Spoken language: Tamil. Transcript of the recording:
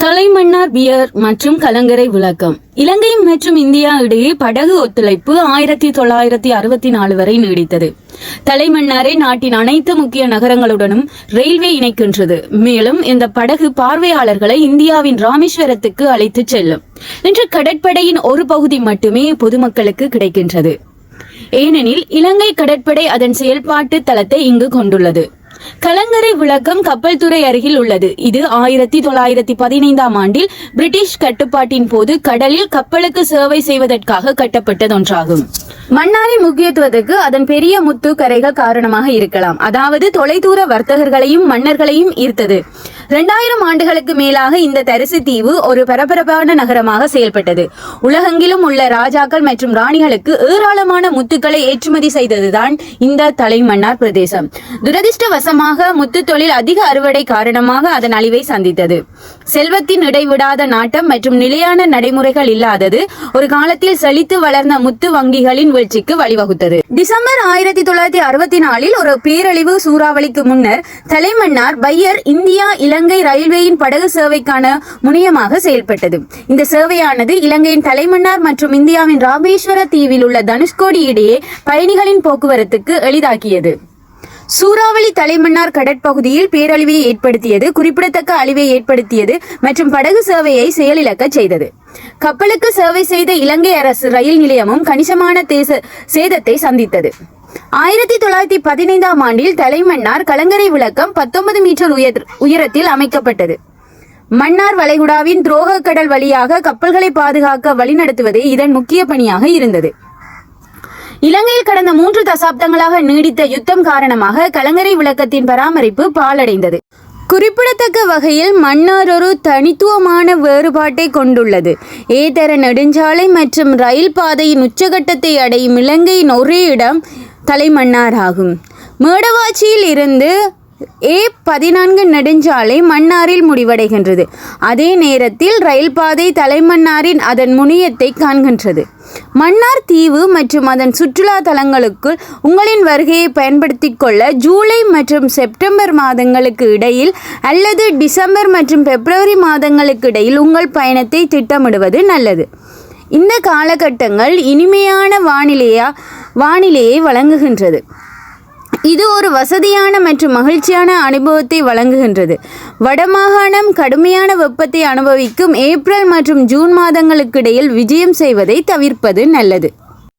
தலைமன்னார் பியர் மற்றும் கலங்கரை விளக்கம். இலங்கை மற்றும் இந்தியா இடையே படகு ஒத்துழைப்பு 1964 வரை நீடித்தது. தலைமன்னாரை நாட்டின் அனைத்து முக்கிய நகரங்களுடனும் ரயில்வே இணைக்கின்றது. மேலும் இந்த படகு பார்வையாளர்களை இந்தியாவின் ராமேஸ்வரத்துக்கு அழைத்து செல்லும். இன்று கடற்படையின் ஒரு பகுதி மட்டுமே பொதுமக்களுக்கு கிடைக்கின்றது. ஏனெனில் இலங்கை கடற்படை அதன் செயல்பாட்டு தளத்தை இங்கு கொண்டுள்ளது. கலங்கரை விளக்கம் கப்பல் துறை அருகில் உள்ளது. இது 1915ஆம் ஆண்டில் பிரிட்டிஷ் கட்டுப்பாட்டின் போது கடலில் கப்பலுக்கு சேவை செய்வதற்காக கட்டப்பட்டதொன்றாகும். மன்னாரின் முக்கியத்துவத்துக்கு அதன் பெரிய முத்து கரைகள் காரணமாக இருக்கலாம். அதாவது தொலைதூர வர்த்தகர்களையும் மன்னர்களையும் ஈர்த்தது. 2000 ஆண்டுகளுக்கு மேலாக இந்த தரிசு தீவு ஒரு பரபரப்பான நகரமாக செயல்பட்டது. உலகெங்கிலும் உள்ள ராஜாக்கள் மற்றும் ராணிகளுக்கு ஏராளமான முத்துக்களை ஏற்றுமதி செய்ததுதான் இந்த தலைமன்னார் பிரதேசம். துரதிர்ஷ்டவசமாக முத்து தொழில் அதிக அறுவடை காரணமாக அதன் அழிவை சந்தித்தது. செல்வத்தின் இடைவிடாத நாட்டம் மற்றும் நிலையான நடைமுறைகள் இல்லாதது ஒரு காலத்தில் செழித்து வளர்ந்த முத்து வங்கிகளின் வீழ்ச்சிக்கு வழிவகுத்தது. டிசம்பர் 1964 ஒரு பேரழிவு சூறாவளிக்கு முன்னர் தலைமன்னார் பையர் இந்தியா இலங்கை ரயில்வேயின் படகு சேவைக்கான முனையமாக செயல்பட்டது. இந்த சேவையானது இலங்கையின் தலைமன்னார் மற்றும் இந்தியாவின் ராமேஸ்வர தீவில் உள்ள தனுஷ்கோடி இடையே பயணிகளின் போக்குவரத்துக்கு எளிதாக்கியது. சூறாவளி தலைமன்னார் கடற்பகுதியில் பேரழிவை ஏற்படுத்தியது, குறிப்பிடத்தக்க அழிவை ஏற்படுத்தியது மற்றும் படகு சேவையை செயலிழக்க செய்தது. கப்பலுக்கு சேவை செய்த இலங்கை அரசு ரயில் நிலையமும் கணிசமான சேதத்தை சந்தித்தது. 1915ஆம் ஆண்டில் தலைமன்னார் கலங்கரை விளக்கம் 19 மீட்டர் உயரத்தில் அமைக்கப்பட்டது. மன்னார் வளைகுடாவின் துரோக கடல் வழியாக கப்பல்களை பாதுகாக்க வழிநடத்துவதே இதன் முக்கிய பணியாக இருந்தது. இலங்கையில் கடந்த 3 தசாப்தங்களாக நீடித்த யுத்தம் காரணமாக கலங்கரை விளக்கத்தின் பராமரிப்பு பாழடைந்தது. குறிப்பிடத்தக்க வகையில் மன்னார் ஒரு தனித்துவமான வேறுபாட்டை கொண்டுள்ளது. ஏதர நெடுஞ்சாலை மற்றும் ரயில் பாதையின் உச்சகட்டத்தை அடையும் இலங்கையின் ஒரே இடம் தலைமன்னார் ஆகும். மேடவாச்சியில் இருந்து A14 நெடுஞ்சாலை மன்னாரில் முடிவடைகின்றது. அதே நேரத்தில் ரயில் பாதை தலைமன்னாரின் அதன் முனையத்தை காண்கின்றது. மன்னார் தீவு மற்றும் அதன் சுற்றுலா தலங்களுக்குள் உங்களின் வருகையை பயன்படுத்திக் கொள்ள ஜூலை மற்றும் செப்டம்பர் மாதங்களுக்கு இடையில் அல்லது டிசம்பர் மற்றும் பிப்ரவரி மாதங்களுக்கு இடையில் உங்கள் பயணத்தை திட்டமிடுவது நல்லது. இந்த காலகட்டங்கள் இனிமையான வானிலையை வழங்குகின்றது. இது ஒரு வசதியான மற்றும் மகிழ்ச்சியான அனுபவத்தை வழங்குகின்றது. வடமாகாணம் கடுமையான வெப்பத்தை அனுபவிக்கும் ஏப்ரல் மற்றும் ஜூன் மாதங்களுக்கு இடையில் விஜயம் செய்வதை தவிர்ப்பது நல்லது.